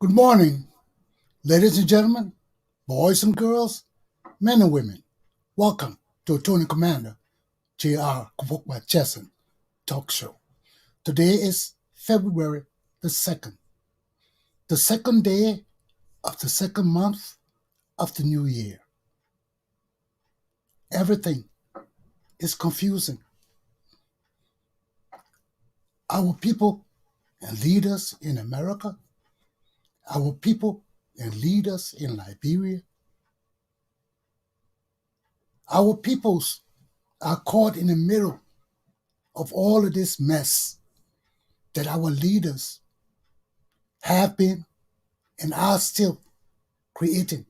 Good morning, ladies and gentlemen, boys and girls, men and women. Welcome to Attorney Commander J.R. Galpohkpa Chesson talk show. Today is February the 2nd, the second day of the second month of the new year. Everything is confusing. Our people and leaders in America, our people and leaders in Liberia, our peoples are caught in the middle of all of this mess that our leaders have been and are still creating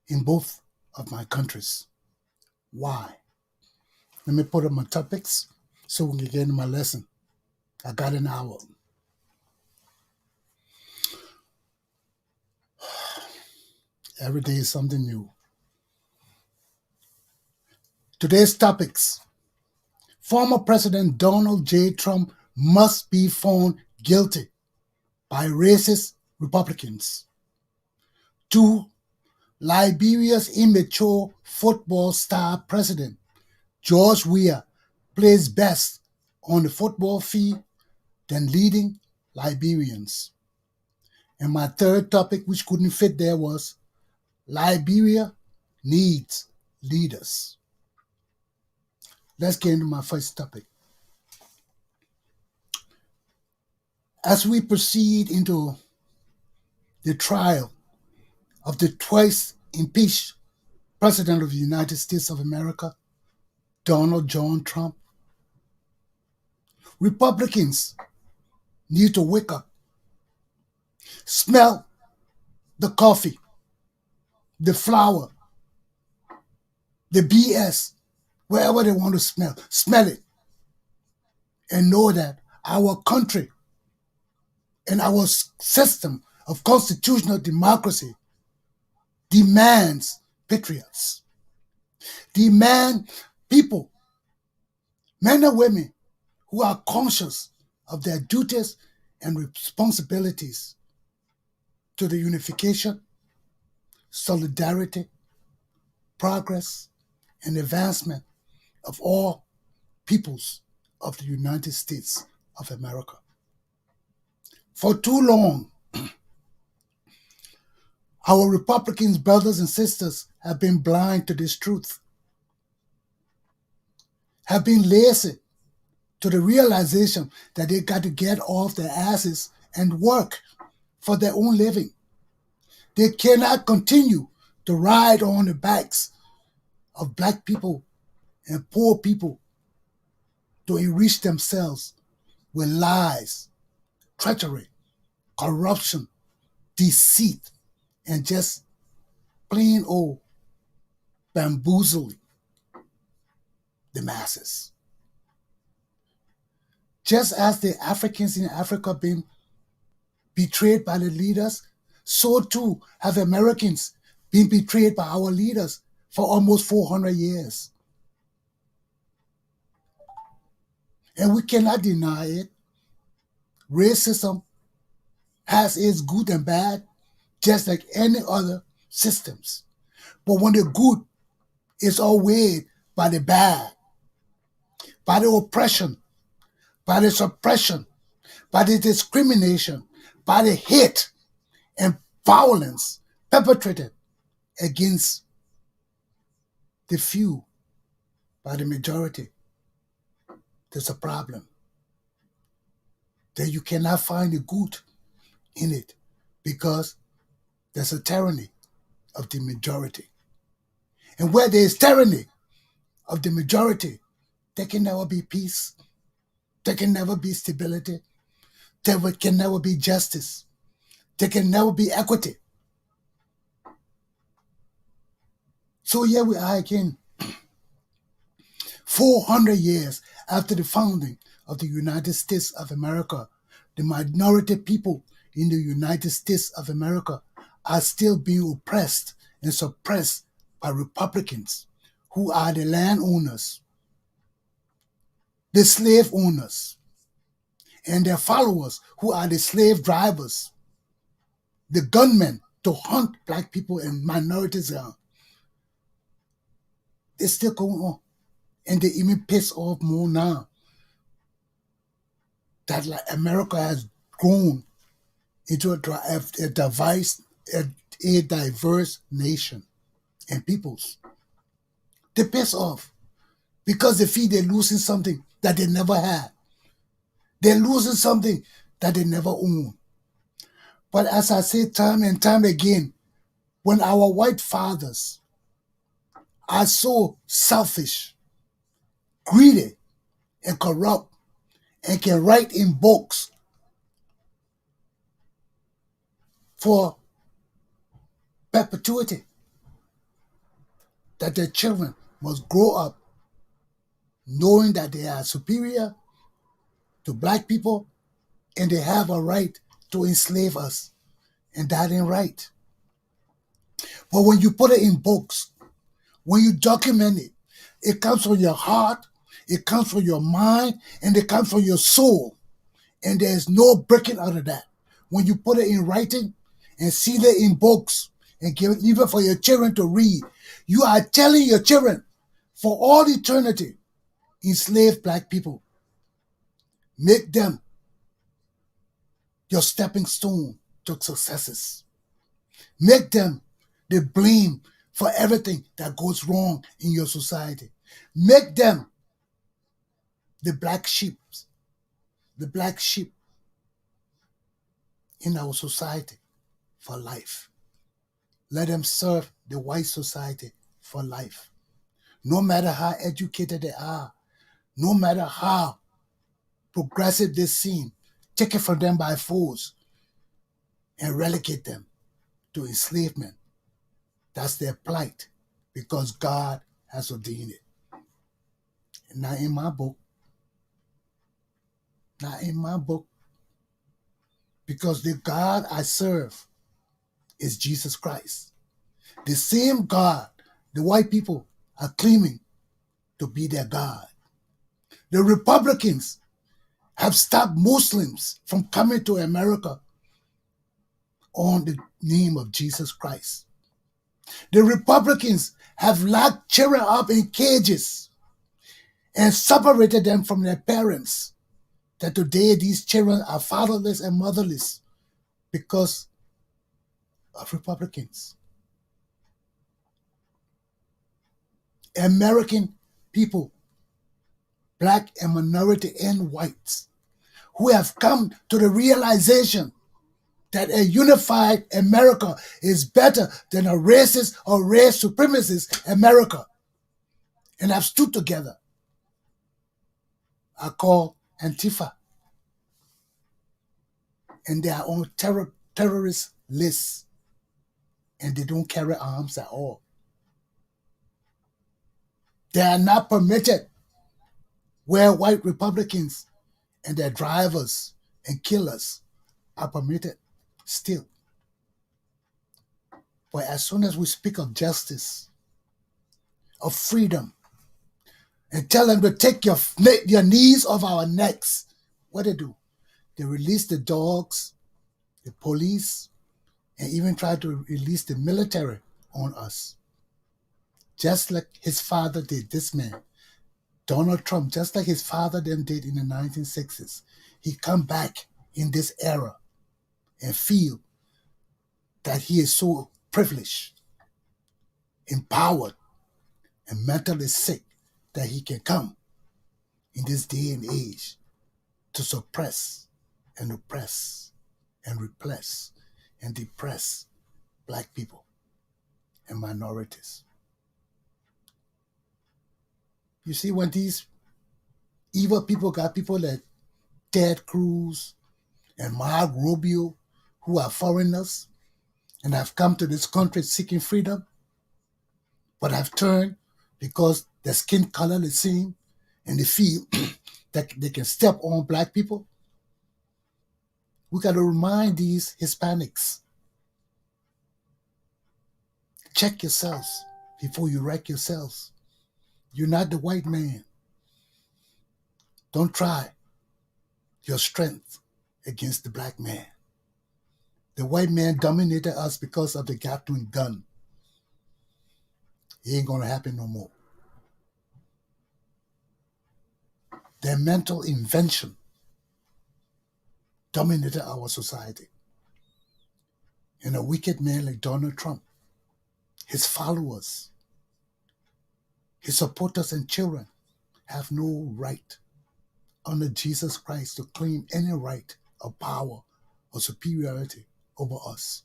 in both of my countries. Why? Let me put up my topics so we can get into my lesson. I got an hour. Every day is something new. Today's topics. Former President Donald J. Trump must be found guilty by racist Republicans. 2. Liberia's immature football star president, George Weah, plays best on the football field than leading Liberians. And my third topic, which couldn't fit there, was Liberia needs leaders. Let's get into my first topic. As we proceed into the trial of the twice impeached President of the United States of America, Donald John Trump, Republicans need to wake up, smell the coffee, the flour, the BS, wherever they want to smell it, and know that our country and our system of constitutional democracy demands patriots, demand people, men and women who are conscious of their duties and responsibilities to the unification, solidarity, progress, and advancement of all peoples of the United States of America. For too long, our Republican brothers and sisters have been blind to this truth, have been lazy to the realization that they got to get off their asses and work for their own living. They cannot continue to ride on the backs of black people and poor people to enrich themselves with lies, treachery, corruption, deceit, and just plain old bamboozling the masses. Just as the Africans in Africa been betrayed by the leaders, so too have Americans been betrayed by our leaders for almost 400 years. And we cannot deny it. Racism has its good and bad, just like any other systems. But when the good is outweighed by the bad, by the oppression, by the suppression, by the discrimination, by the hate and violence perpetrated against the few by the majority, there's a problem. That you cannot find the good in it because there's a tyranny of the majority. And where there is tyranny of the majority, there can never be peace. There can never be stability. There can never be justice. There can never be equity. So here we are again, 400 years after the founding of the United States of America. The minority people in the United States of America are still being oppressed and suppressed by Republicans who are the landowners, the slave owners, and their followers who are the slave drivers. the gunmen to hunt black people and minorities down. It's still going on. And they even piss off more now that like America has grown into a diverse nation and peoples. They piss off because they feel they're losing something that they never had. They're losing something that they never owned. But as I say time and time again, when our white fathers are so selfish, greedy, and corrupt, and can write in books for perpetuity that their children must grow up knowing that they are superior to black people and they have a right to enslave us. And that ain't right. But when you put it in books, when you document it, it comes from your heart, it comes from your mind, and it comes from your soul. And there's no breaking out of that. When you put it in writing and seal it in books and give it even for your children to read, you are telling your children for all eternity, enslave black people. Make them your stepping stone to successes. Make them the blame for everything that goes wrong in your society. Make them the black sheep in our society for life. Let them serve the white society for life. No matter how educated they are, no matter how progressive they seem, take it from them by force and relegate them to enslavement. That's their plight because God has ordained it. Not in my book. Not in my book. Because the God I serve is Jesus Christ. The same God the white people are claiming to be their God. The Republicans have stopped Muslims from coming to America on the name of Jesus Christ. The Republicans have locked children up in cages and separated them from their parents. That today these children are fatherless and motherless because of Republicans. American people, black and minority and whites, who have come to the realization that a unified America is better than a racist or race supremacist America, and have stood together, are called Antifa, and they are on terrorist lists, and they don't carry arms at all. They are not permitted where white Republicans and their drivers and killers are permitted still. But as soon as we speak of justice, of freedom, and tell them to take your knees off our necks, what they do? They release the dogs, the police, and even try to release the military on us. Just like his father did, this man, Donald Trump, just like his father then did in the 1960s. He come back in this era and feel that he is so privileged, empowered, and mentally sick that he can come in this day and age to suppress and oppress and repress and depress black people and minorities. You see, when these evil people got people like Ted Cruz and Mark Rubio, who are foreigners and have come to this country seeking freedom, but have turned because their skin color is the same and they feel that they can step on black people. We got to remind these Hispanics, check yourselves before you wreck yourselves. You're not the white man. Don't try your strength against the black man. The white man dominated us because of the Gatling gun. It ain't going to happen no more. Their mental invention dominated our society. And a wicked man like Donald Trump, his followers, his supporters and children have no right under Jesus Christ to claim any right of power or superiority over us,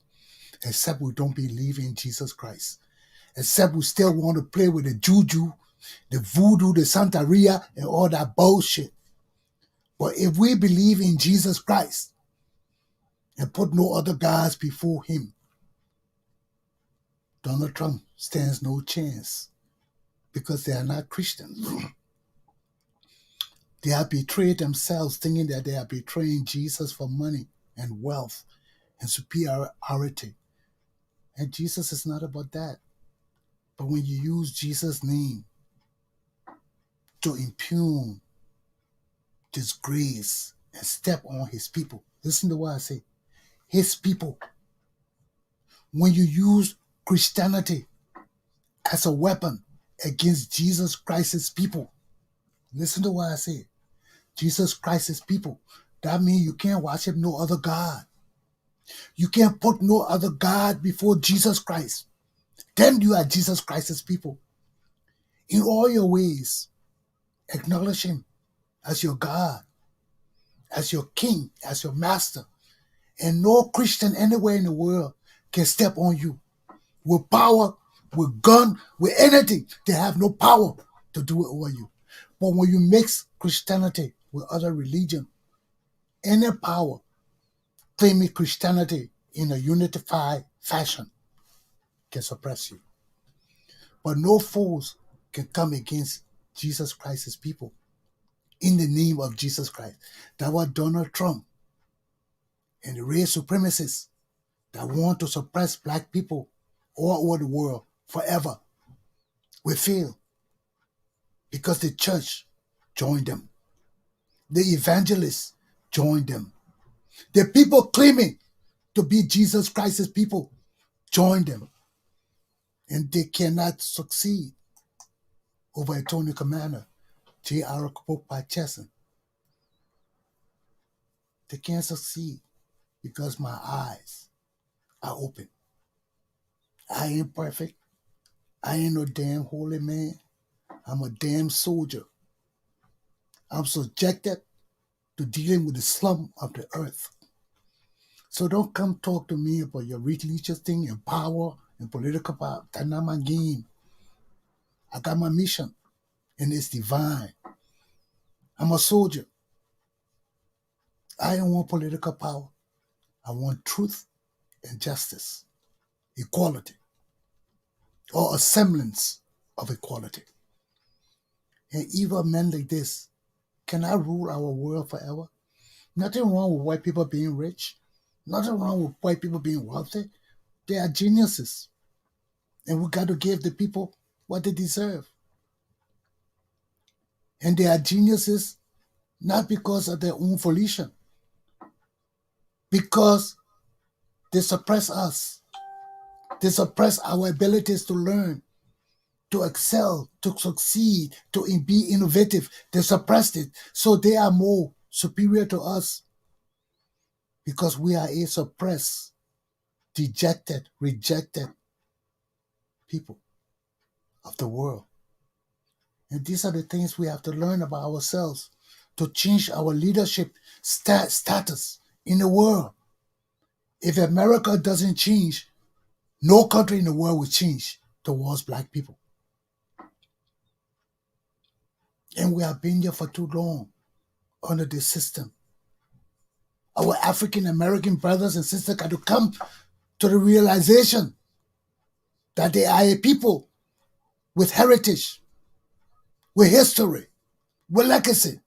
except we don't believe in Jesus Christ, except we still want to play with the juju, the voodoo, the Santeria, and all that bullshit. But if we believe in Jesus Christ and put no other gods before him, Donald Trump stands no chance because they are not Christians. They have betrayed themselves thinking that they are betraying Jesus for money and wealth and superiority. And Jesus is not about that. But when you use Jesus' name to impugn, disgrace, and step on his people, listen to what I say, his people. When you use Christianity as a weapon against Jesus Christ's people, listen to what I say, Jesus Christ's people, that means you can't worship no other God. You can't put no other God before Jesus Christ. Then you are Jesus Christ's people. In all your ways, acknowledge him as your God, as your king, as your master. And no Christian anywhere in the world can step on you. With power, with gun, with anything, they have no power to do it over you. But when you mix Christianity with other religion, any power claiming Christianity in a unified fashion can suppress you. But no foes can come against Jesus Christ's people in the name of Jesus Christ. That's what Donald Trump and the race supremacists that want to suppress black people all over the world forever will fail because the church joined them. The evangelists joined them. The people claiming to be Jesus Christ's people joined them. And they cannot succeed over Attorney Commander Galpohkpa Chesson. They can't succeed because my eyes are open. I ain't perfect. I ain't no damn holy man. I'm a damn soldier. I'm subjected to dealing with the slum of the earth. So don't come talk to me about your religious thing and power and political power. That's not my game. I got my mission, and it's divine. I'm a soldier. I don't want political power. I want truth and justice, equality, or a semblance of equality. And evil men like this cannot rule our world forever. Nothing wrong with white people being rich. Nothing wrong with white people being wealthy. They are geniuses. And we got to give the people what they deserve. And they are geniuses not because of their own volition, because they suppress us. They suppress our abilities to learn, to excel, to succeed, to be innovative. They suppressed it. So they are more superior to us because we are a suppressed, dejected, rejected people of the world. And these are the things we have to learn about ourselves to change our leadership status in the world. If America doesn't change, no country in the world will change towards black people. And we have been here for too long under this system. Our African American brothers and sisters got to come to the realization that they are a people with heritage, with history, with legacy.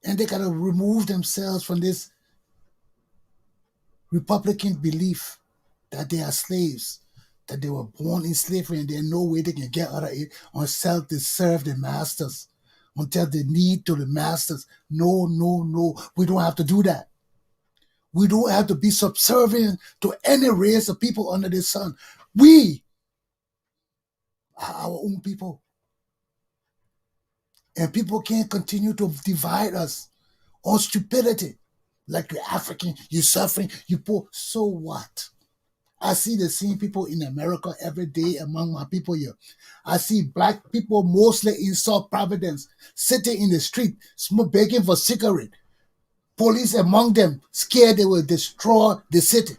And they got to remove themselves from this Republican belief that they are slaves, that they were born in slavery and there's no way they can get out of it until they serve the masters, until they need to the masters. No, no, no. We don't have to do that. We don't have to be subservient to any race of people under the sun. We are our own people. And people can't continue to divide us on stupidity. Like you're African, you're suffering, you poor. So what? I see the same people in America every day among my people here. I see black people mostly in South Providence sitting in the street, begging for cigarette. Police among them scared they will destroy the city.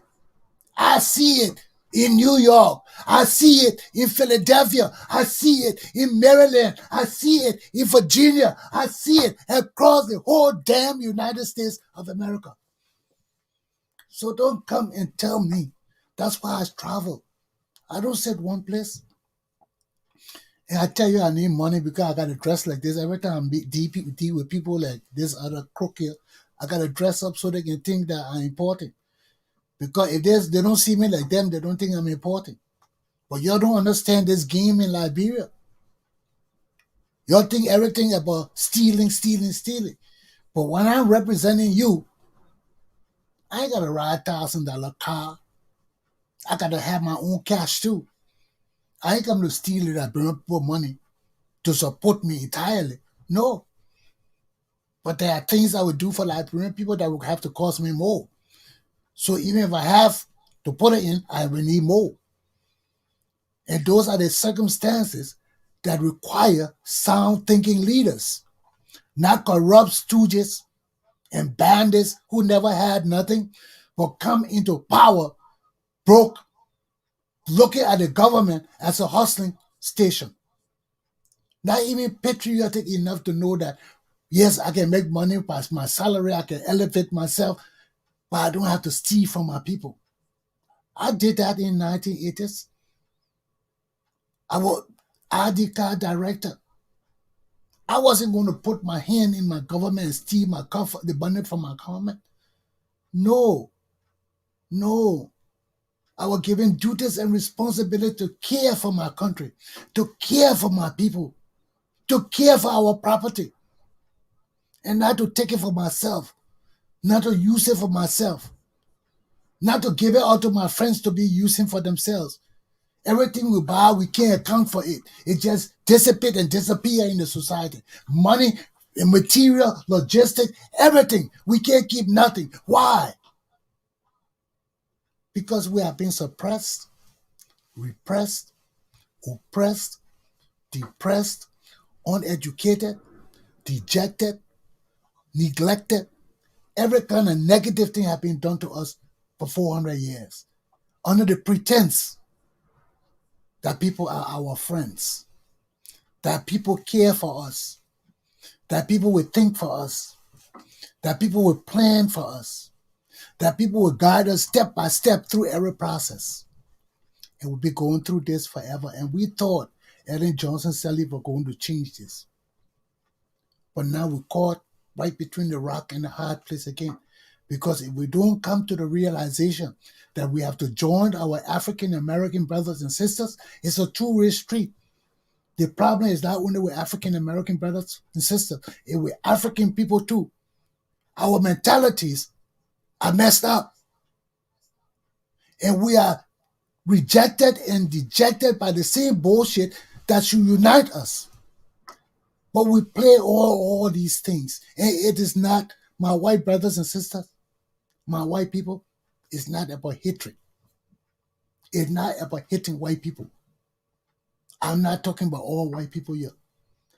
I see it in New York. I see it in Philadelphia. I see it in Maryland. I see it in Virginia. I see it across the whole damn United States of America. So don't come and tell me. That's why I travel. I don't sit one place. And I tell you I need money because I got to dress like this. Every time I deal with people like this other crook here, I got to dress up so they can think that I'm important. Because if they don't see me like them, they don't think I'm important. But y'all don't understand this game in Liberia. Y'all think everything about stealing. But when I'm representing you, I ain't got to ride $1,000 car. I got to have my own cash too. I ain't come to steal it and bring up money to support me entirely. No. But there are things I would do for Liberian people that would have to cost me more. So even if I have to put it in, I will need more. And those are the circumstances that require sound thinking leaders, not corrupt stooges and bandits who never had nothing but come into power broke, looking at the government as a hustling station. Not even patriotic enough to know that, yes, I can make money by my salary, I can elevate myself, but I don't have to steal from my people. I did that in 1980s. I was ID card director. I wasn't going to put my hand in my government and steal the money from my government. No. I was given duties and responsibility to care for my country, to care for my people, to care for our property, and not to take it for myself, not to use it for myself, not to give it out to my friends to be using for themselves. Everything we buy, we can't account for it. It just dissipates and disappears in the society. Money, material, logistics, everything. We can't keep nothing. Why? Because we have been suppressed, repressed, oppressed, depressed, uneducated, dejected, neglected. Every kind of negative thing has been done to us for 400 years under the pretense that people are our friends, that people care for us, that people will think for us, that people will plan for us, that people will guide us step by step through every process. And we'll be going through this forever. And we thought Ellen Johnson Sirleaf were going to change this. But now we're caught right between the rock and the hard place again. Because if we don't come to the realization that we have to join our African American brothers and sisters, it's a two-way street. The problem is not only with African American brothers and sisters, it's with African people too. Our mentalities are messed up. And we are rejected and dejected by the same bullshit that should unite us. But we play all these things. And it is not, my white brothers and sisters, my white people, it's not about hatred. It's not about hating white people. I'm not talking about all white people here.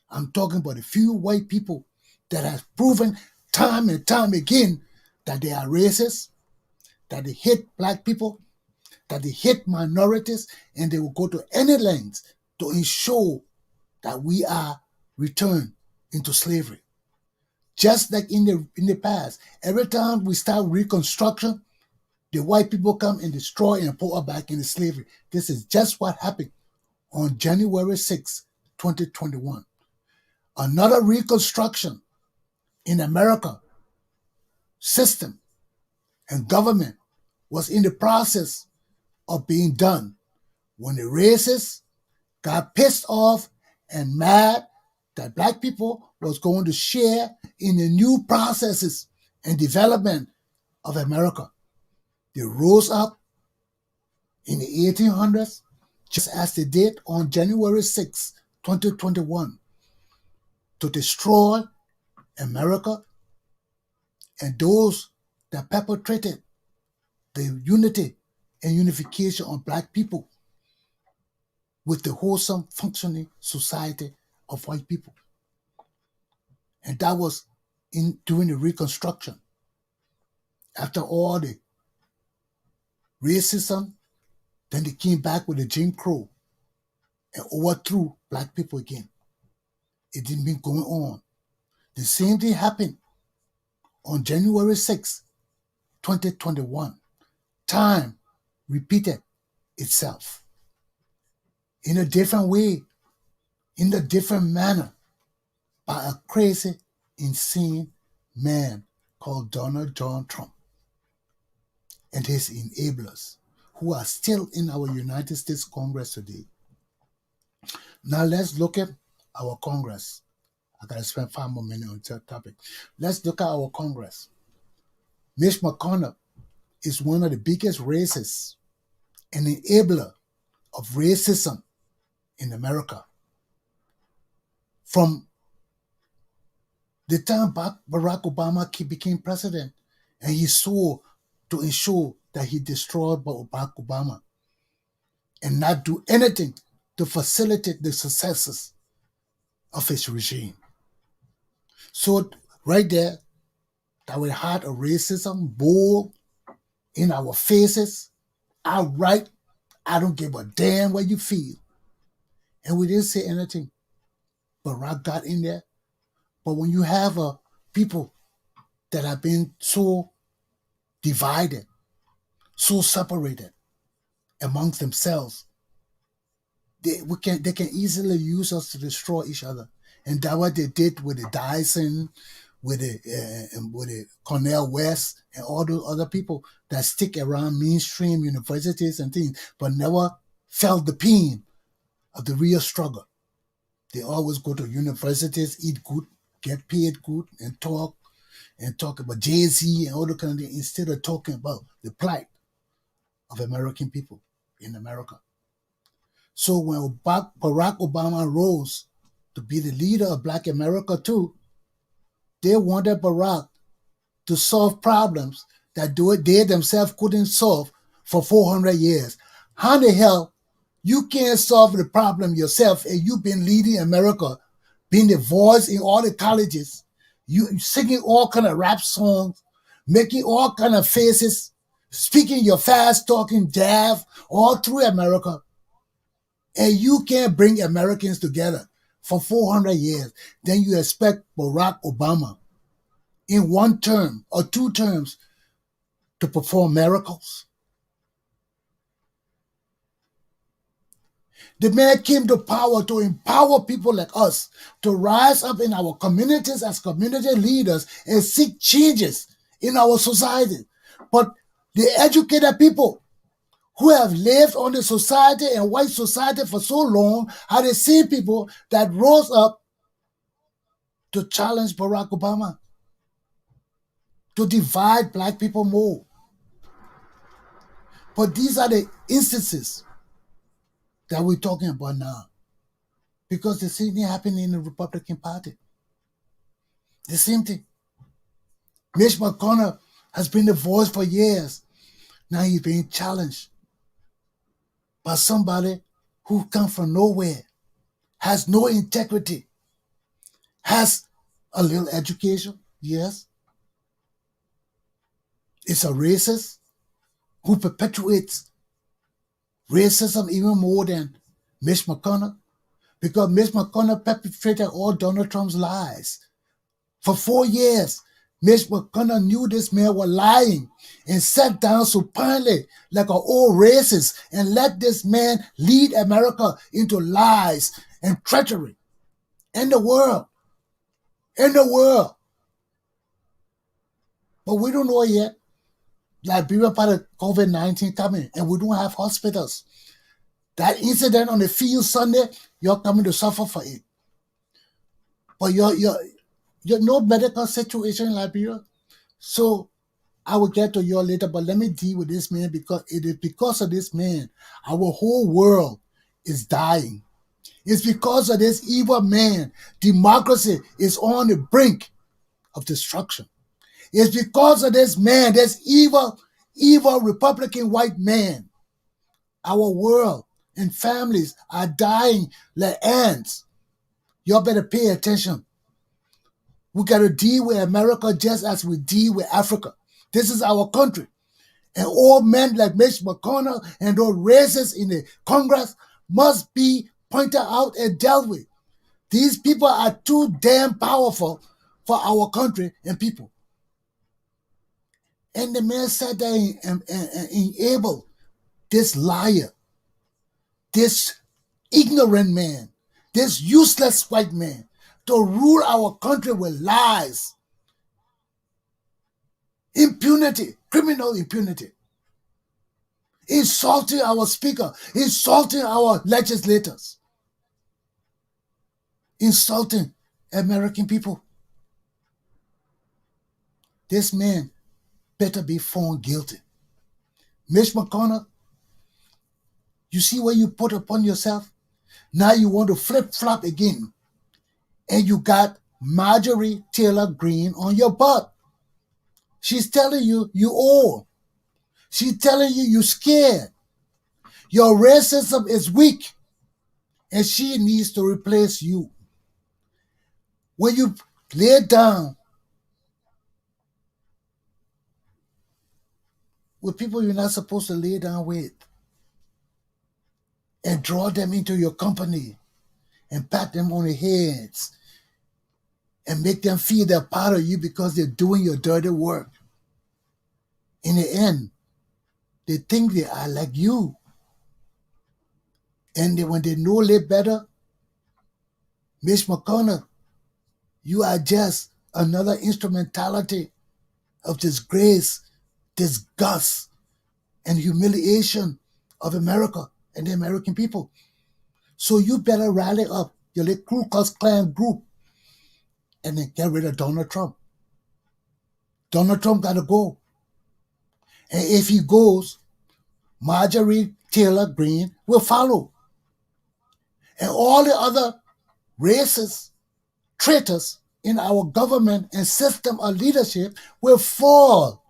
I'm talking about a few white people that have proven time and time again that they are racist, that they hate black people, that they hate minorities, and they will go to any lengths to ensure that we are returned into slavery. Just like in the past, every time we start reconstruction, the white people come and destroy and put us back into slavery. This is just what happened on January 6, 2021. Another reconstruction in America system and government was in the process of being done when the racists got pissed off and mad that black people was going to share in the new processes and development of America. They rose up in the 1800s, just as they did on January 6, 2021, to destroy America and those that perpetrated the unity and unification of Black people with the wholesome, functioning society of white people. And that was during the Reconstruction. After all the racism, then they came back with the Jim Crow and overthrew Black people again. It didn't been going on. The same thing happened on January 6, 2021. Time repeated itself in a different way, in a different manner, by a crazy, insane man called Donald John Trump and his enablers, who are still in our United States Congress today. Now let's look at our Congress. I gotta spend 5 more minutes on that topic. Let's look at our Congress. Mitch McConnell is one of the biggest racists and enabler of racism in America. From the time Barack Obama became president, and he swore to ensure that he destroyed Barack Obama and not do anything to facilitate the successes of his regime. So right there, that we had a racism bold in our faces, outright. I don't give a damn what you feel. And we didn't say anything. Barack got in there. But when you have people that have been so divided, so separated amongst themselves, they can easily use us to destroy each other. And that's what they did with the Dyson, with the Cornell West, and all those other people that stick around mainstream universities and things, but never felt the pain of the real struggle. They always go to universities, eat good, get paid good, and talk about Jay-Z and all the kind of things, instead of talking about the plight of American people in America. So when Barack Obama rose to be the leader of Black America too, they wanted Barack to solve problems that they themselves couldn't solve for 400 years. How the hell you can't solve the problem yourself, and you've been leading America, being the voice in all the colleges, you singing all kind of rap songs, making all kind of faces, speaking your fast-talking jazz all through America, and you can't bring Americans together for 400 years. Then you expect Barack Obama in one term or 2 terms to perform miracles? The man came to power to empower people like us to rise up in our communities as community leaders and seek changes in our society. But the educated people who have lived on the society and white society for so long are the same people that rose up to challenge Barack Obama, to divide Black people more. But these are the instances that we're talking about now. Because the same thing happened in the Republican Party. The same thing. Mitch McConnell has been the voice for years. Now he's being challenged by somebody who comes from nowhere, has no integrity, has a little education, yes. It's a racist who perpetuates racism even more than Mitch McConnell, because Mitch McConnell perpetrated all Donald Trump's lies. For 4 years, Mitch McConnell knew this man was lying and sat down supinely like an old racist and let this man lead America into lies and treachery. In the world. But we don't know yet. Liberia part of COVID-19 coming, and we don't have hospitals. That incident on the field Sunday, you're coming to suffer for it. But you're no medical situation in Liberia. So I will get to you later, but let me deal with this man because it is because of this man our whole world is dying. It's because of this evil man. Democracy is on the brink of destruction. It's because of this man, this evil Republican white man. Our world and families are dying like ants. Y'all better pay attention. We got to deal with America just as we deal with Africa. This is our country. And all men like Mitch McConnell and those racists in the Congress must be pointed out and dealt with. These people are too damn powerful for our country and people. And the man sat there and enabled this liar, this ignorant man, this useless white man to rule our country with lies, impunity, criminal impunity, insulting our speaker, insulting our legislators, insulting American people. This man better be found guilty. Mitch McConnell, you see what you put upon yourself? Now you want to flip-flop again. And you got Marjorie Taylor Greene on your butt. She's telling you you old. She's telling you you're scared. Your racism is weak. And she needs to replace you. When you lay down with people you're not supposed to lay down with and draw them into your company and pat them on the heads and make them feel they're part of you because they're doing your dirty work. In the end, they think they are like you. And when they know they better, Mitch McConnell, you are just another instrumentality of disgrace, disgust, and humiliation of America and the American people. So you better rally up your little Ku Klux Klan group and then get rid of Donald Trump. Donald Trump got to go. And if he goes, Marjorie Taylor Greene will follow. And all the other racist traitors in our government and system of leadership will fall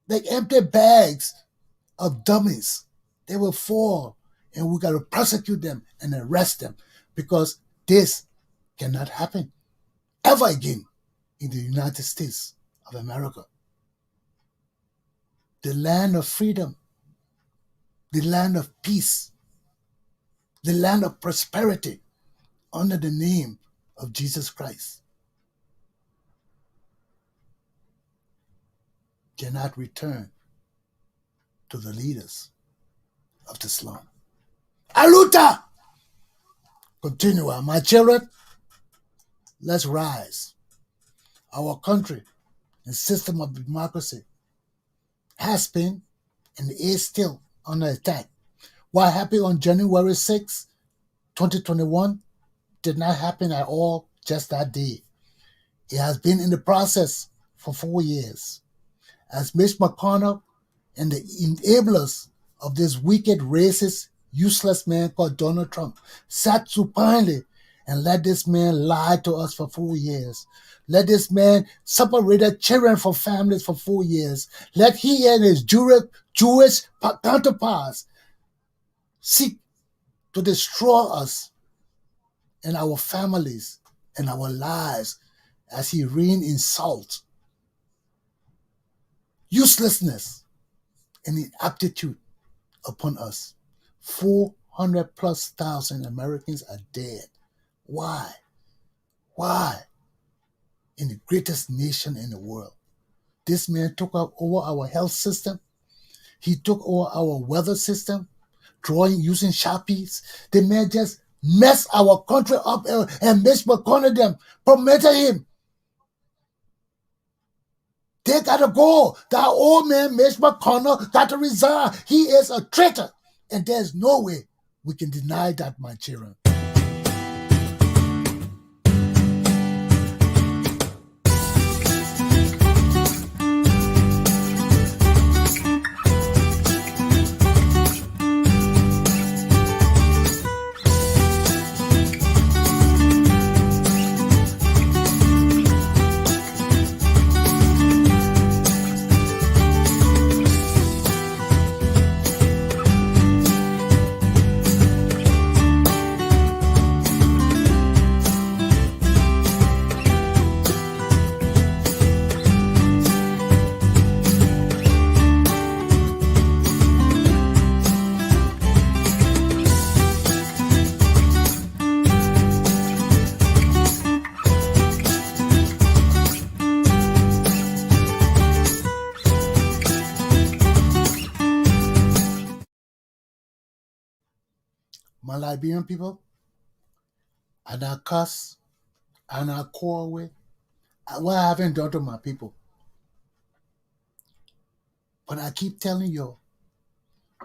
like empty bags of dummies. They will fall, and we got to prosecute them and arrest them because this cannot happen ever again in the United States of America. The land of freedom, the land of peace, the land of prosperity under the name of Jesus Christ cannot return to the leaders of the slum. Aluta! Continue, my children. Let's rise. Our country and system of democracy has been and is still under attack. What happened on January 6, 2021 did not happen at all just that day. It has been in the process for 4 years. As Mitch McConnell and the enablers of this wicked, racist, useless man called Donald Trump sat supinely and let this man lie to us for 4 years. Let this man separate children from families for 4 years. Let he and his Jewish counterparts seek to destroy us and our families and our lives as he rained insult, uselessness, and inaptitude upon us. 400 plus thousand Americans are dead. Why? Why? In the greatest nation in the world. This man took over our health system. He took over our weather system, using Sharpies. The man just messed our country up and Mitch McConnell them, permitted him. They got to go. That old man, Mitch McConnell, got to resign. He is a traitor. And there's no way we can deny that, my children. My Liberian people, and I cuss, and I quarrel with, what I haven't done to my people. But I keep telling you,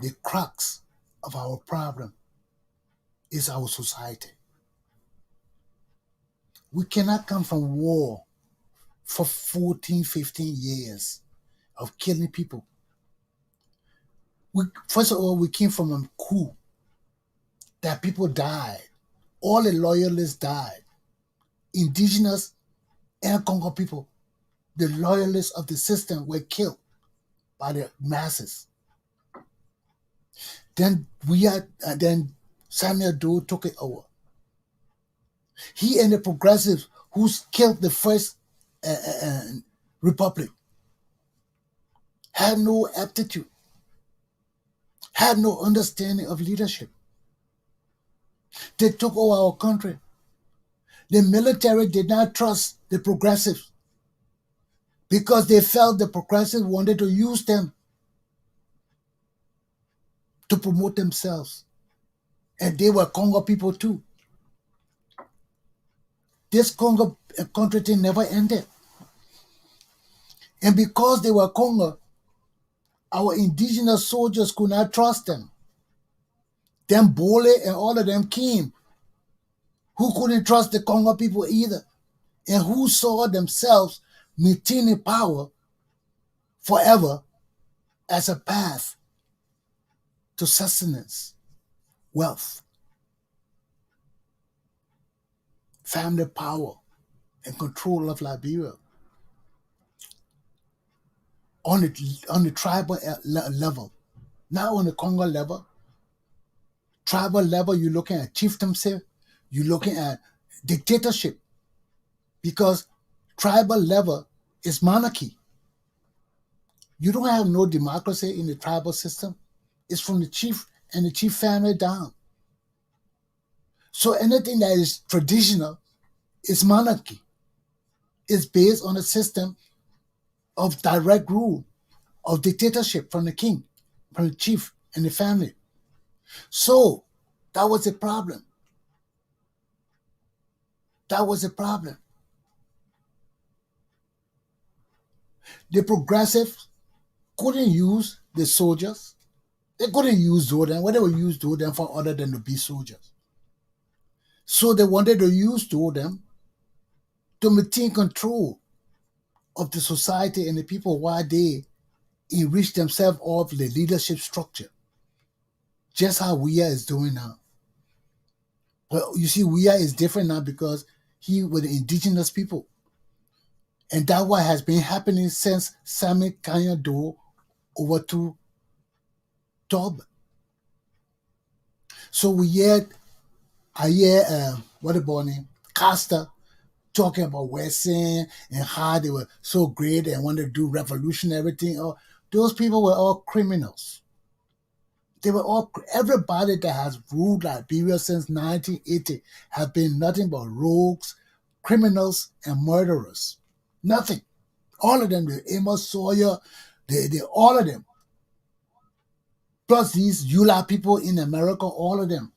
the crux of our problem is our society. We cannot come from war for 14, 15 years of killing people. First of all, we came from a coup that people died. All the loyalists died. Indigenous and Congo people, the loyalists of the system, were killed by the masses. Then Samuel Doe took it over. He and the progressives who killed the first republic had no aptitude, had no understanding of leadership. They took over our country. The military did not trust the progressives because they felt the progressives wanted to use them to promote themselves. And they were Congo people too. This Congo country thing never ended. And because they were Congo, our indigenous soldiers could not trust them. Them Bole and all of them came who couldn't trust the Congo people either, and who saw themselves maintaining power forever as a path to sustenance, wealth, family power, and control of Liberia. On the tribal level, not on the Congo level. Tribal level, you're looking at chieftainship, you're looking at dictatorship, because tribal level is monarchy. You don't have no democracy in the tribal system. It's from the chief and the chief family down. So anything that is traditional is monarchy. It's based on a system of direct rule, of dictatorship from the king, from the chief and the family. So that was a problem. That was a problem. The progressives couldn't use the soldiers. They couldn't use them. What they would use them for other than to be soldiers. So they wanted to use them to maintain control of the society and the people while they enrich themselves of the leadership structure. Just how Weah is doing now. But you see, Weah is different now because he was the indigenous people. And that's what has been happening since Sami Kanya Do over to Tob. So I hear what about name? Costa talking about Wesson and how they were so great and wanted to do revolution and everything. Oh, those people were all criminals. They were all, everybody that has ruled Liberia since 1980 have been nothing but rogues, criminals, and murderers. Nothing. All of them, the Amos Sawyer, they all of them. Plus these Eula people in America, all of them.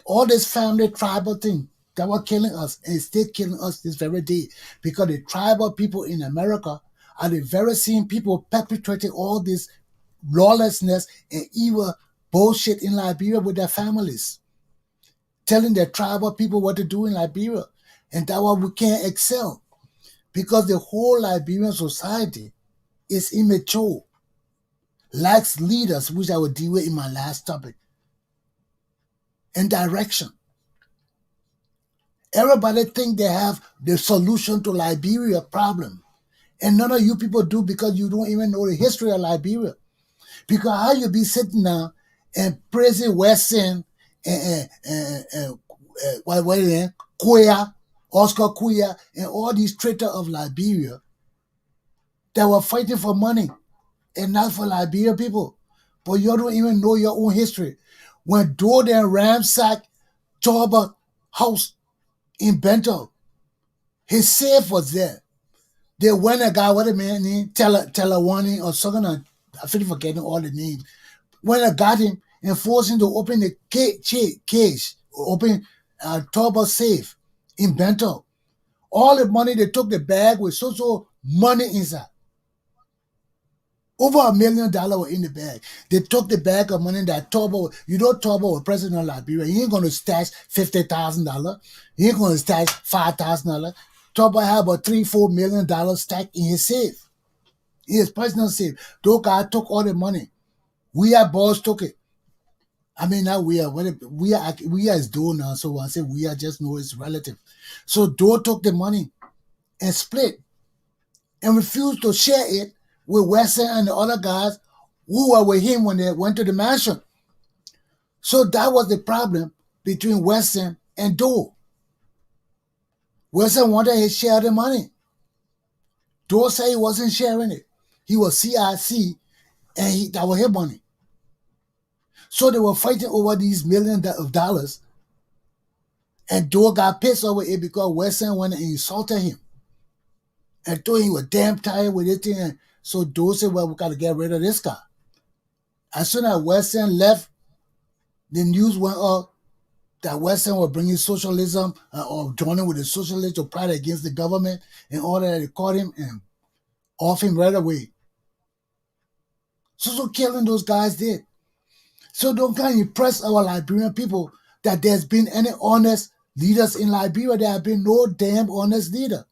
All this family tribal thing that were killing us and still killing us this very day, because the tribal people in America are the very same people perpetrating all this lawlessness and evil bullshit in Liberia with their families, telling their tribal people what to do in Liberia. And that's why we can't excel, because the whole Liberian society is immature, lacks leaders, which I will deal with in my last topic, and direction. Everybody think they have the solution to Liberia problem. And none of you people do, because you don't even know the history of Liberia. Because how you be sitting now and praising Wesson and what is it? Weah, Oscar Weah, and all these traitors of Liberia that were fighting for money and not for Liberia people. But you don't even know your own history. When Doden ransacked Torba house in Bento, his safe was there. They went and got what a man named Telawani or something. I feel forgetting all the names. When I got him and forced him to open the cage, open a turbo safe in Bento. All the money, they took the bag with so money inside. Over $1 million were in the bag. They took the bag of money that Turbo, Turbo was president of Liberia. He ain't going to stash $50,000. He ain't going to stash $5,000. Turbo had about $3-4 million stacked in his safe, in his personal safe. Those guys took all the money. Weah boss took it. I mean, not Weah. Weah is Doe now, so when I say Weah, just know it's relative. So Doe took the money and split and refused to share it with Wesson and the other guys who were with him when they went to the mansion. So that was the problem between Wesson and Doe. Wesson wanted his share of the money. Doe said he wasn't sharing it. He was CIC, and that was his money. So they were fighting over these millions of dollars, and Doe got pissed over it because Wesson went and insulted him and told him he was damn tired with it. And so Doe said, well, we got to get rid of this guy. As soon as Wesson left, the news went up that Wesson was bringing socialism or joining with the socialists to fight against the government, in order that they caught him and off him right away. So killing those guys did. So don't kind of impress our Liberian people that there's been any honest leaders in Liberia. There have been no damn honest leader.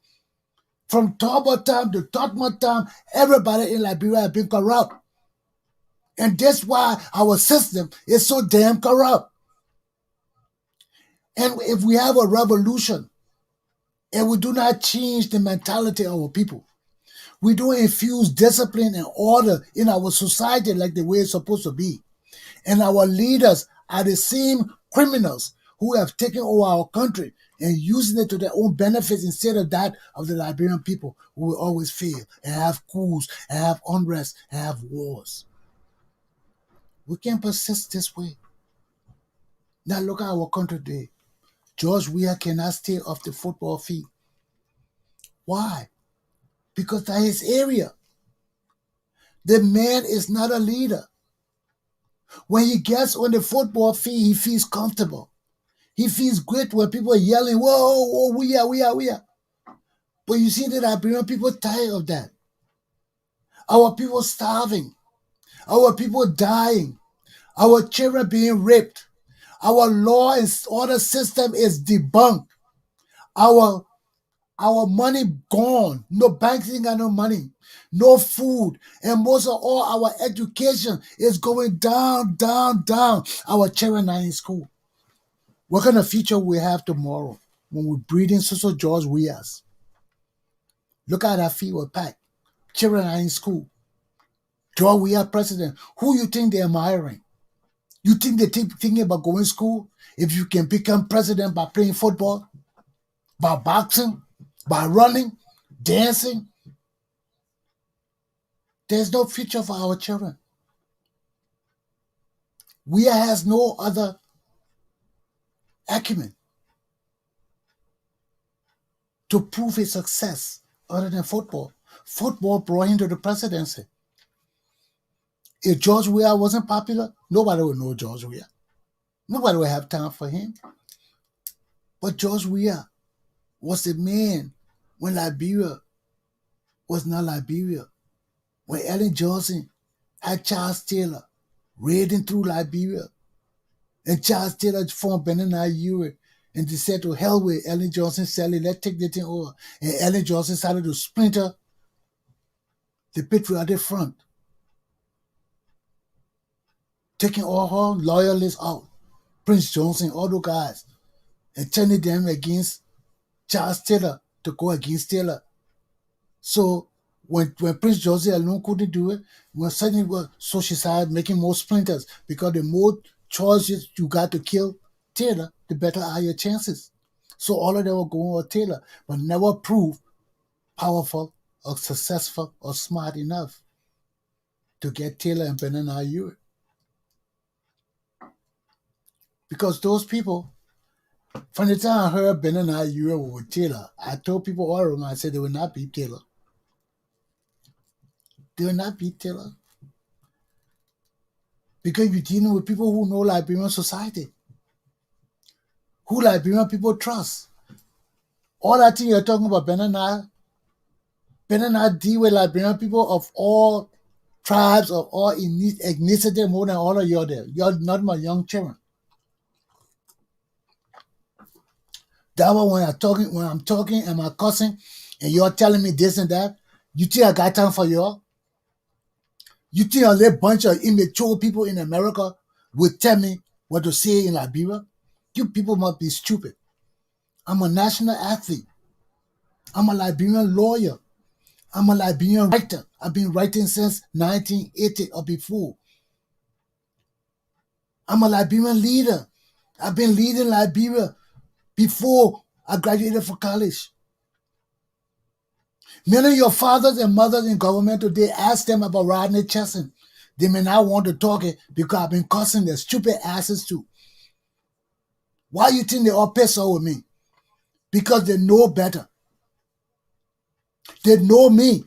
From Turbo time to Tottenham time, everybody in Liberia has been corrupt. And that's why our system is so damn corrupt. And if we have a revolution and we do not change the mentality of our people, we don't infuse discipline and order in our society like the way it's supposed to be, and our leaders are the same criminals who have taken over our country and using it to their own benefits instead of that of the Liberian people, who will always fail and have coups and have unrest and have wars. We can't persist this way. Now look at our country today. George Weah cannot stay off the football field. Why? Because that's his area. The man is not a leader. When he gets on the football field, he feels comfortable. He feels great when people are yelling, whoa, whoa, we are. But you see that Liberian people tired of that. Our people starving. Our people dying. Our children being raped. Our law and order system is debunked. Our money gone. No banks ain't got no money. No food. And most of all, our education is going down, down, down. Our children are in school. What kind of future we have tomorrow when we're breeding social George Weahs? Look at our feet were packed. Children are in school. George Weah president. Who you think they're admiring? You think they're thinking about going to school? If you can become president by playing football, by boxing, by running, dancing, there's no future for our children. Weah has no other acumen to prove his success other than football. Football brought him to the presidency. If George Weah wasn't popular, nobody would know George Weah. Nobody would have time for him. But George Weah was the man when Liberia was not Liberia. When Ellen Johnson had Charles Taylor raiding through Liberia, and Charles Taylor formed Benin Europe, and they said to hell with Ellen Johnson, Sally, let's take the thing over. And Ellen Johnson started to splinter the Patriotic Front, taking all her loyalists out, Prince Johnson, all those guys, and turning them against Charles Taylor to go against Taylor. So when Prince Johnson alone couldn't do it, so she started making more splinters, because the more choices you got to kill Taylor, the better are your chances. So all of them were going with Taylor, but never proved powerful or successful or smart enough to get Taylor and Benin Europe. Because those people, from the time I heard Benin Europe with Taylor, I told people all around, I said they will not beat Taylor. They will not beat Taylor. Because you're dealing with people who know Liberian society, who Liberian people trust. All that thing you're talking about, Ben and I deal with Liberian people of all tribes, of all ethnicity, more than all of you there. You're not my young children. That one when I'm talking and my cousin, and you're telling me this and that, you think I got time for y'all? You think a little bunch of immature people in America would tell me what to say in Liberia? You people must be stupid. I'm a national athlete. I'm a Liberian lawyer. I'm a Liberian writer. I've been writing since 1980 or before. I'm a Liberian leader. I've been leading Liberia before I graduated from college. Many of your fathers and mothers in government today, ask them about Rodney Chesson. They may not want to talk it because I've been cussing their stupid asses too. Why you think they all piss off with me? Because they know better. They know me.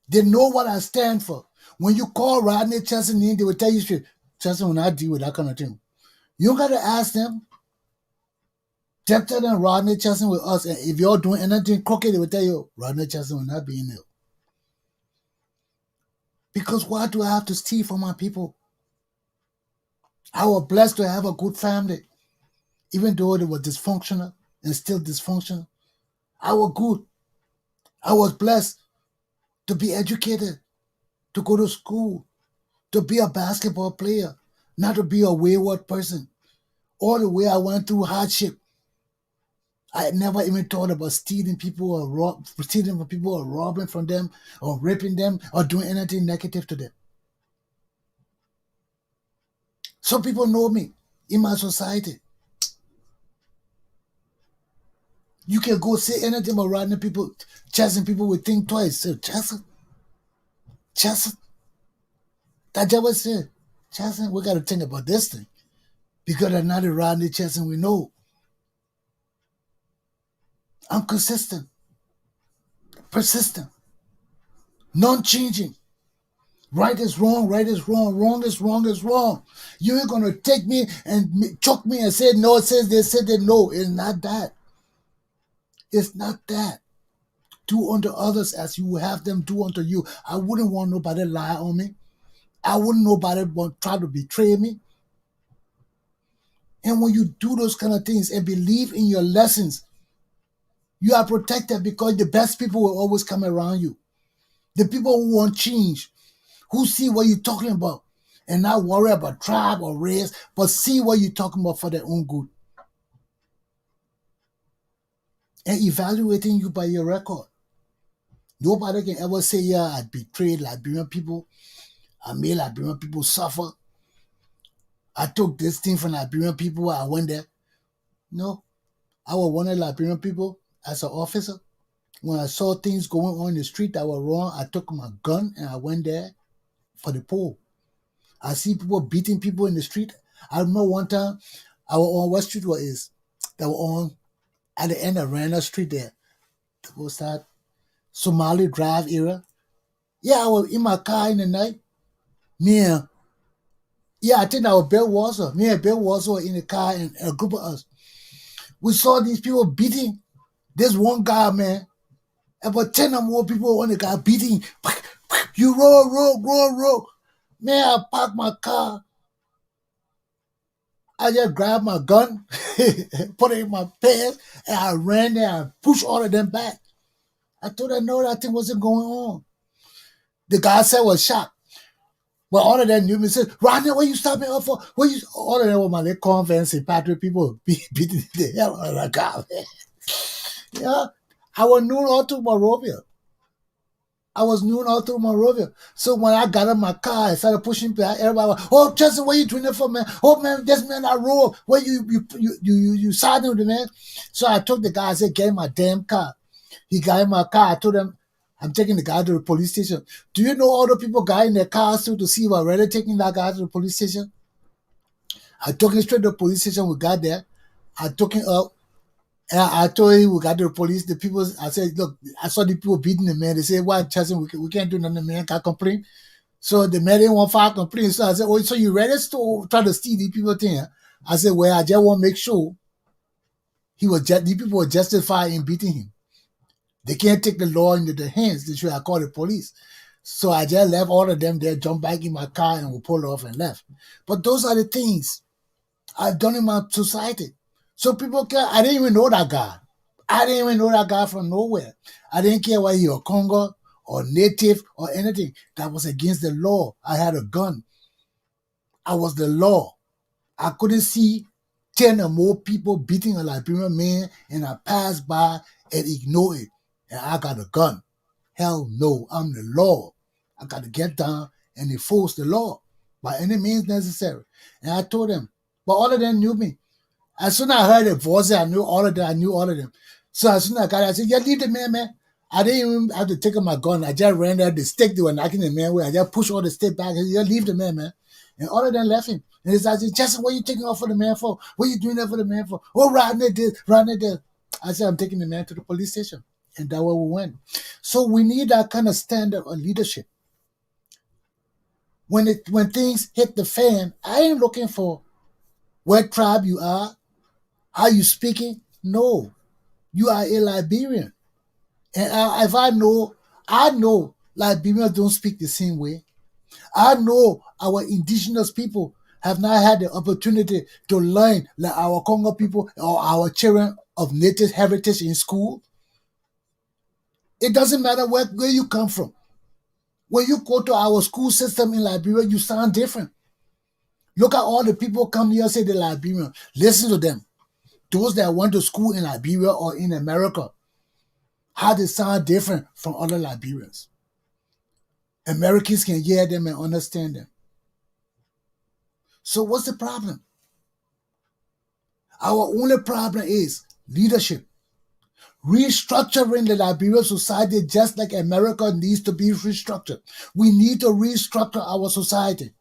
They know what I stand for. When you call Rodney Chesson in, they will tell you straight, Chesson will not deal with that kind of thing. You don't got to ask them. Just tell them Rodney Chesson with us. And if you're doing anything crooked, they will tell you Rodney Chesson will not be in there. Because why do I have to steal from my people? I was blessed to have a good family. Even though they were dysfunctional and still dysfunctional, I was good. I was blessed to be educated, to go to school, to be a basketball player, not to be a wayward person. All the way I went through hardship, I had never even thought about stealing people or stealing from people or robbing from them or raping them or doing anything negative to them. Some people know me in my society. You can go say anything about riding people, chasing people will think twice. Say, chasing. That just said, chasing, we got to think about this thing. Because they're not around the chasing we know. I'm consistent, persistent, non-changing. Right is wrong, wrong is wrong. You ain't going to take me and choke me and say no, it says they said that no. It's not that. It's not that. Do unto others as you have them do unto you. I wouldn't want nobody lie on me. I wouldn't nobody try to betray me. And when you do those kind of things and believe in your lessons, you are protected because the best people will always come around you. The people who want change, who see what you're talking about and not worry about tribe or race, but see what you're talking about for their own good. And evaluating you by your record. Nobody can ever say, yeah, I betrayed Liberian people. I made Liberian people suffer. I took this thing from Liberian people. I went there. No. I was one of the Liberian people as an officer. When I saw things going on in the street that were wrong, I took my gun and I went there for the poll. I see people beating people in the street. I remember one time I was on what street was is that were on at the end of Randall Street there. What's that? Somali Drive area. Yeah, I was in my car in the night. I think that was Bill Walser. Me and Bill Walser were in the car and a group of us. We saw these people beating this one guy, man. About 10 or more people on the guy beating. You roll. Man, I parked my car. I just grabbed my gun, put it in my pants, and I ran there and pushed all of them back. I told them no, that thing wasn't going on. The guy said was shocked. But all of them knew me and said, Rodney, what you stop me up for? All of them were my little conference and Patrick people beating the hell out of that guy, man. Yeah. I was known all through Monrovia. So when I got in my car, I started pushing back. Everybody was, oh, Chesson, what you doing that for, man? Oh, man, this man I roll. What you siding with the man? So I took the guy, I said, get in my damn car. He got in my car. I told him, I'm taking the guy to the police station. Do you know all the people got in their cars to see if I'm really taking that guy to the police station? I took him straight to the police station. We got there. I took him up. And I told him we got to the police. The people, I said, look, I saw the people beating the man. They said, why, Chesson, we can't do nothing, man. Can't complain. So the man didn't want to file complaint. So I said, oh, so you ready to try to steal these people thing? I said, well, I just want to make sure these people were justified in beating him. They can't take the law into their hands. They should have called the police. So I just left all of them there, jumped back in my car, and we pulled off and left. But those are the things I've done in my society. So people care. I didn't even know that guy. I didn't even know that guy from nowhere. I didn't care whether he was Congo or native or anything. That was against the law. I had a gun. I was the law. I couldn't see 10 or more people beating a Liberian man, and I passed by and ignored it. And I got a gun. Hell no, I'm the law. I got to get down and enforce the law by any means necessary. And I told them, but all of them knew me. As soon as I heard the voices, I knew all of them. So as soon as I got it, I said, yeah, leave the man. I didn't even have to take out my gun. I just ran there, the stick they were knocking the man with. I just pushed all the stick back. I said, yeah, leave the man. And all of them left him. And I said, Justin, what are you taking off for the man for? What are you doing that for the man for? Oh, riding it there. I said, I'm taking the man to the police station. And that's where we went. So we need that kind of standard of leadership. When things hit the fan, I ain't looking for what tribe you are, how you speaking. No, you are a Liberian. And if I know Liberians don't speak the same way. I know our indigenous people have not had the opportunity to learn like our Congo people or our children of native heritage in school. It doesn't matter where you come from. When you go to our school system in Liberia, you sound different. Look at all the people come here and say they're Liberian. Listen to them. Those that went to school in Liberia or in America, how they sound different from other Liberians. Americans can hear them and understand them. So what's the problem? Our only problem is leadership. Restructuring the Liberian society just like America needs to be restructured. We need to restructure our society.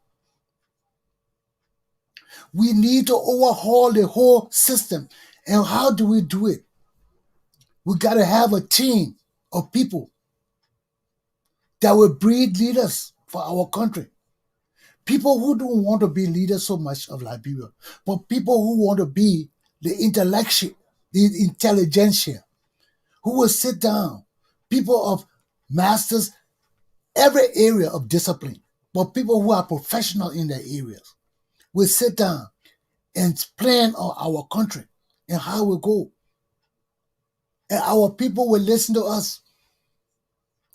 We need to overhaul the whole system. And how do we do it? We got to have a team of people that will breed leaders for our country. People who don't want to be leaders so much of Liberia, but people who want to be the intellectual, the intelligentsia, who will sit down, people of masters, every area of discipline, but people who are professional in their areas will sit down and plan on our country and how we go. And our people will listen to us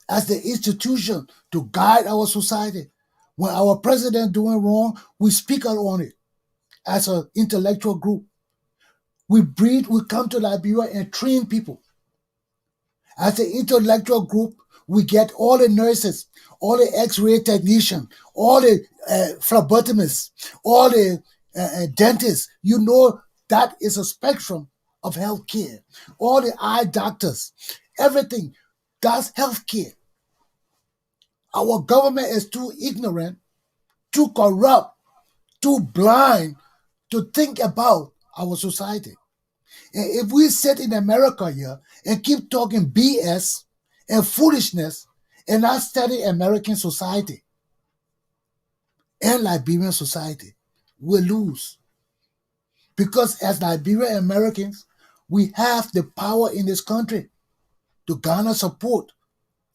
as the institution to guide our society. When our president doing wrong, we speak out on it as an intellectual group. We come to Liberia and train people. As an intellectual group, we get all the nurses, all the x-ray technicians, all the phlebotomists, all the dentists. You know that is a spectrum of healthcare. All the eye doctors, everything, that's healthcare. Our government is too ignorant, too corrupt, too blind to think about our society. And if we sit in America here and keep talking BS and foolishness and not study American society and Liberian society, we'll lose. Because as Liberian Americans, we have the power in this country to garner support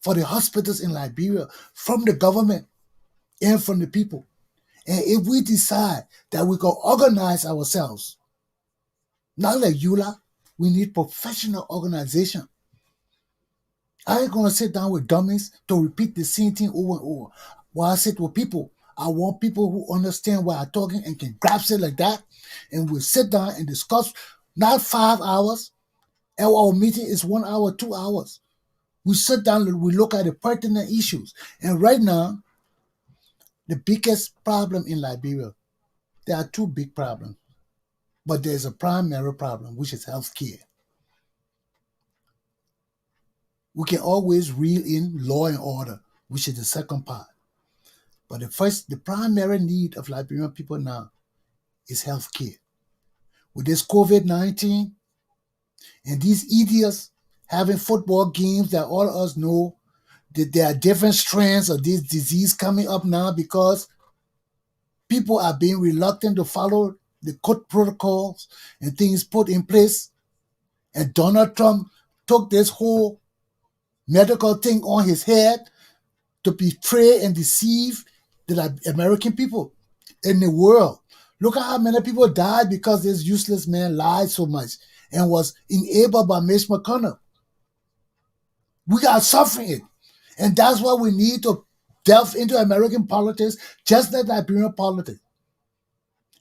for the hospitals in Liberia from the government and from the people. And if we decide that we can organize ourselves, not like EULA, we need professional organization. I ain't going to sit down with dummies to repeat the same thing over and over. While I sit with people, I want people who understand what I'm talking and can grasp it like that. And we'll sit down and discuss, not 5 hours. Our meeting is 1 hour, 2 hours. We sit down and we look at the pertinent issues. And right now, the biggest problem in Liberia, there are 2 big problems. But there's a primary problem, which is health care. We can always reel in law and order, which is the second part. But the primary need of Liberian people now is health care. With this COVID-19 and these idiots having football games that all of us know there are different strands of this disease coming up now because people are being reluctant to follow the code protocols and things put in place. And Donald Trump took this whole medical thing on his head to betray and deceive the American people in the world. Look at how many people died because this useless man lied so much and was enabled by Mitch McConnell. We are suffering it. And that's why we need to delve into American politics, just like Liberian politics.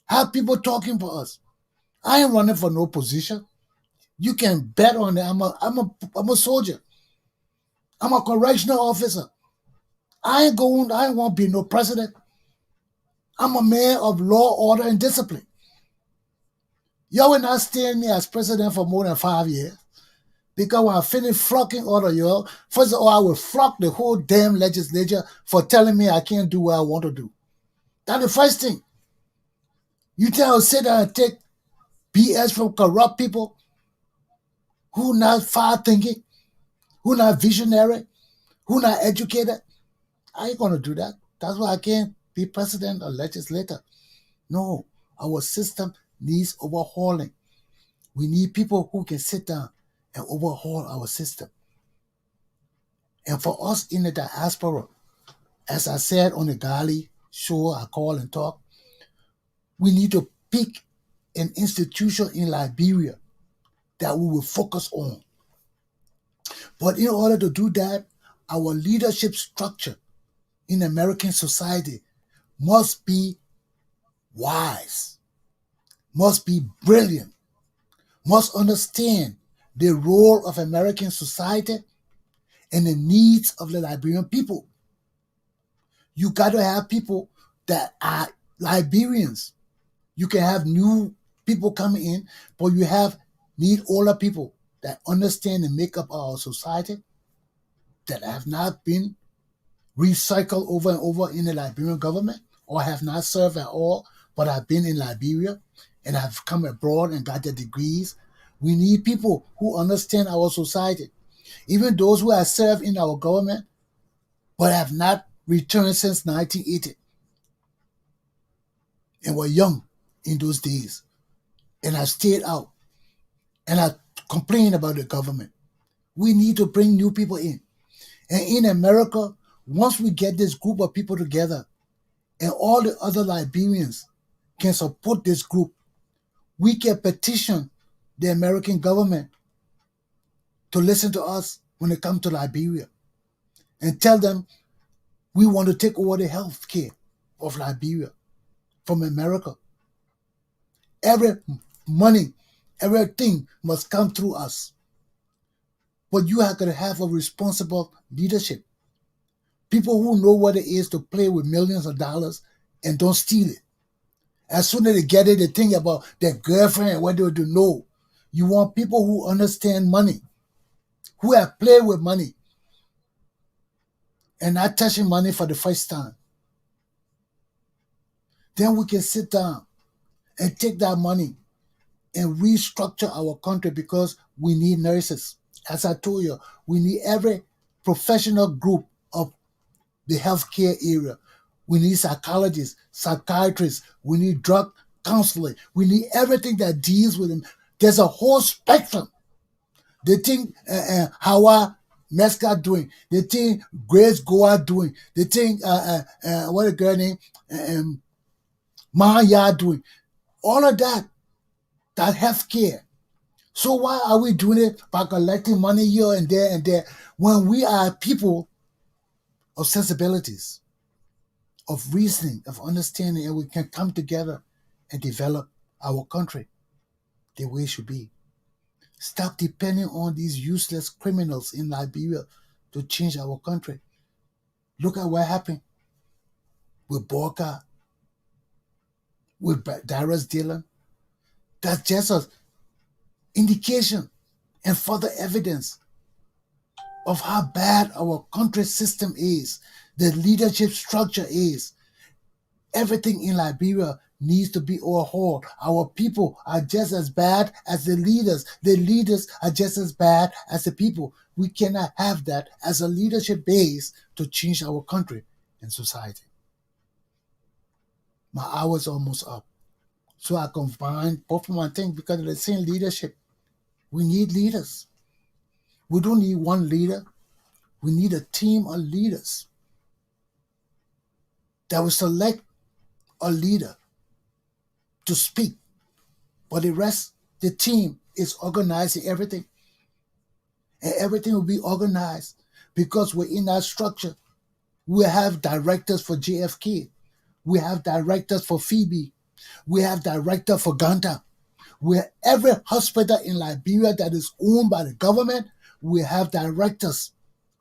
Have people talking for us. I ain't running for no position. You can bet on it. I'm a soldier. I'm a correctional officer. I ain't want to be no president. I'm a man of law, order, and discipline. Y'all will not stand me as president for more than 5 years. Because when I finish flocking all of y'all, first of all, I will flock the whole damn legislature for telling me I can't do what I want to do. That's the first thing. You tell us sit there and take BS from corrupt people who not far thinking, who not visionary, who not educated. I ain't gonna do that. That's why I can't be president or legislator. No, our system needs overhauling. We need people who can sit down and overhaul our system. And for us in the diaspora, as I said on the Gali show, I call and talk, we need to pick an institution in Liberia that we will focus on. But in order to do that, our leadership structure in American society must be wise, must be brilliant, must understand the role of American society and the needs of the Liberian people. You got to have people that are Liberians. You can have new people coming in, but you need older people that understand the makeup of our society, that have not been recycled over and over in the Liberian government or have not served at all, but have been in Liberia and have come abroad and got their degrees. We need people who understand our society. Even those who have served in our government but have not returned since 1980 and were young in those days and have stayed out and have complained about the government. We need to bring new people in. And in America, once we get this group of people together and all the other Liberians can support this group, we can petition the American government to listen to us when it comes to Liberia and tell them we want to take over the health care of Liberia from America. Every money, everything must come through us. But you have to have a responsible leadership. People who know what it is to play with millions of dollars and don't steal it. As soon as they get it, they think about their girlfriend and what they do. No. You want people who understand money, who have played with money and not touching money for the first time. Then we can sit down and take that money and restructure our country because we need nurses. As I told you, we need every professional group of the healthcare area. We need psychologists, psychiatrists. We need drug counseling. We need everything that deals with them. There's a whole spectrum. They think Hawa Mesca doing. They think Grace Goa doing. They think what a girl name Maya doing. All of that healthcare. So why are we doing it by collecting money here and there when we are people of sensibilities, of reasoning, of understanding, and we can come together and develop our country the way it should be. Stop depending on these useless criminals in Liberia to change our country. Look at what happened with Borka, with Darius Dillon. That's just an indication and further evidence of how bad our country system is, the leadership structure is. Everything in Liberia needs to be overhauled. Our people are just as bad as the leaders. The leaders are just as bad as the people. We cannot have that as a leadership base to change our country and society. My hour's almost up. So I combine both of my things because of the same leadership. We need leaders. We don't need one leader. We need a team of leaders that will select a leader to speak. But the rest, the team is organizing everything. And everything will be organized because we're in that structure. We have directors for JFK. We have directors for Phoebe. We have director for Ganta. Where every hospital in Liberia that is owned by the government, we have directors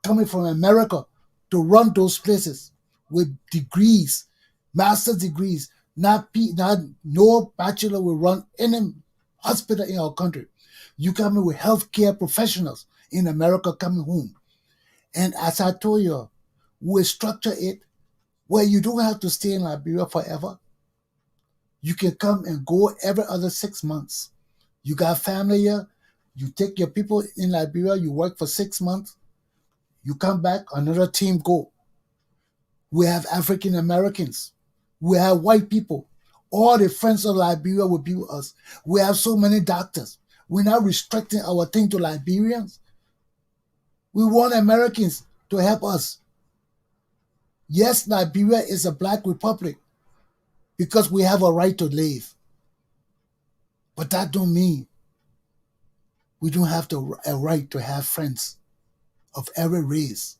coming from America to run those places with degrees, master's degrees. Not no bachelor will run any hospital in our country. You come in with healthcare professionals in America coming home. And as I told you, we structure it where you don't have to stay in Liberia forever. You can come and go every other 6 months. You got family here. You take your people in Liberia. You work for 6 months. You come back, another team go. We have African Americans. We have white people. All the friends of Liberia will be with us. We have so many doctors. We're not restricting our thing to Liberians. We want Americans to help us. Yes, Liberia is a black republic because we have a right to live. But that don't mean we don't have a right to have friends of every race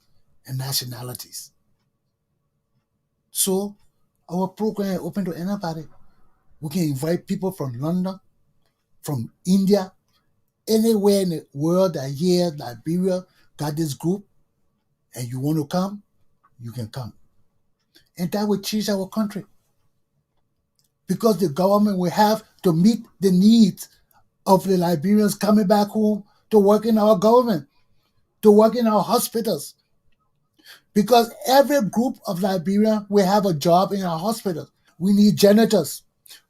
and nationalities. So our program is open to anybody. We can invite people from London, from India, anywhere in the world that here, Liberia got this group, and you want to come, you can come. And that will change our country. Because the government will have to meet the needs of the Liberians coming back home to work in our government, to work in our hospitals. Because every group of Liberians will have a job in our hospitals. We need janitors.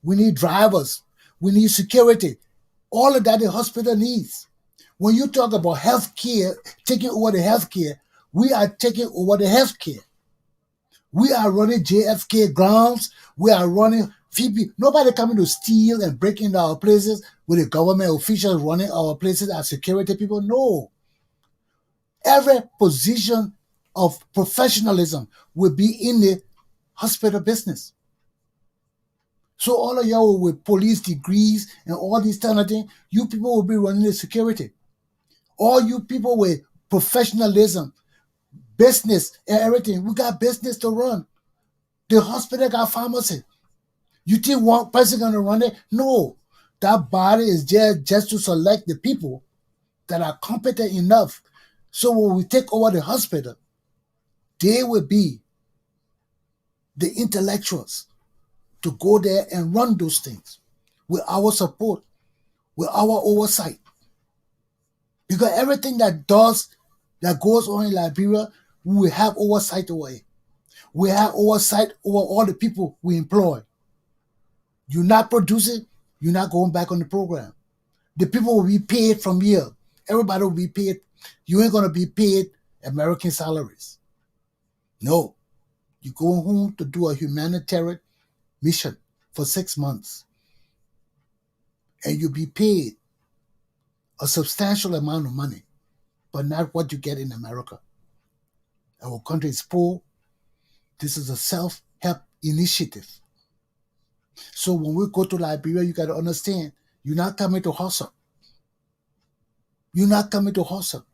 We need drivers. We need security. All of that the hospital needs. When you talk about health care, taking over the health care, we are taking over the health care. We are running JFK grounds. We are running Phoebe. Nobody coming to steal and break into our places with the government officials running our places as security people. No. Every position of professionalism will be in the hospital business. So all of y'all with police degrees and all these kind of things, you people will be running the security. All you people with professionalism, business and everything, we got business to run. The hospital got pharmacy. You think one person gonna run it? No. That body is just to select the people that are competent enough. So when we take over the hospital, they will be the intellectuals to go there and run those things with our support, with our oversight. Because everything that goes on in Liberia, we will have oversight over it. We have oversight over all the people we employ. You're not producing, you're not going back on the program. The people will be paid from here. Everybody will be paid. You ain't going to be paid American salaries. No. You go home to do a humanitarian mission for 6 months. And you'll be paid a substantial amount of money, but not what you get in America. Our country is poor. This is a self-help initiative. So when we go to Liberia, you got to understand, you're not coming to hustle. You're not coming to hustle.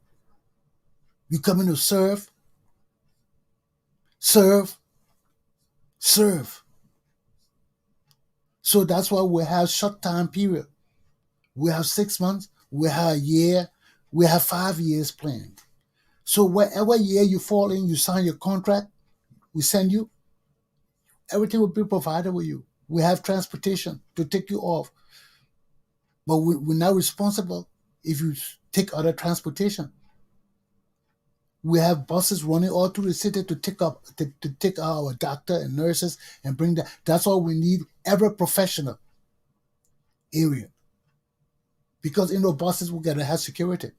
You're coming to serve, serve, serve. So that's why we have short time period. We have 6 months, we have a year, we have 5 years planned. So whatever year you fall in, you sign your contract, we send you, everything will be provided with you. We have transportation to take you off. But we're not responsible if you take other transportation. We have buses running all through the city to take our doctor and nurses and bring that. That's all we need. Every professional area, because in those buses we gotta have security.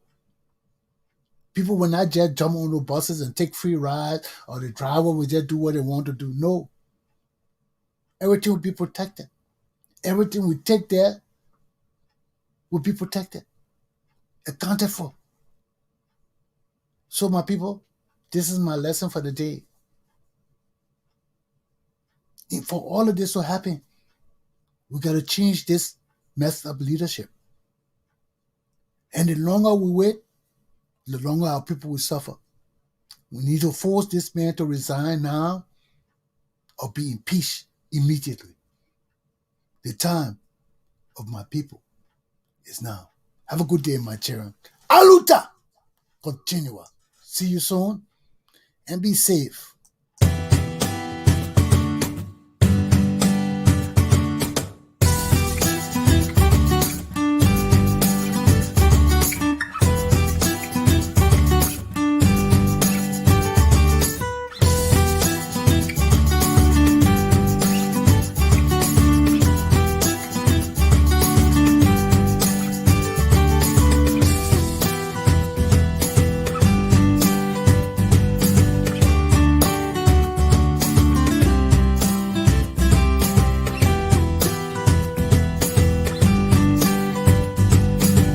People will not just jump on those buses and take free rides, or the driver will just do what they want to do. No, everything will be protected. Everything we take there will be protected, accounted for. So, my people, this is my lesson for the day. And for all of this to happen, we got to change this messed up leadership. And the longer we wait, the longer our people will suffer. We need to force this man to resign now or be impeached immediately. The time of my people is now. Have a good day, my children. Aluta! Continua. See you soon and be safe.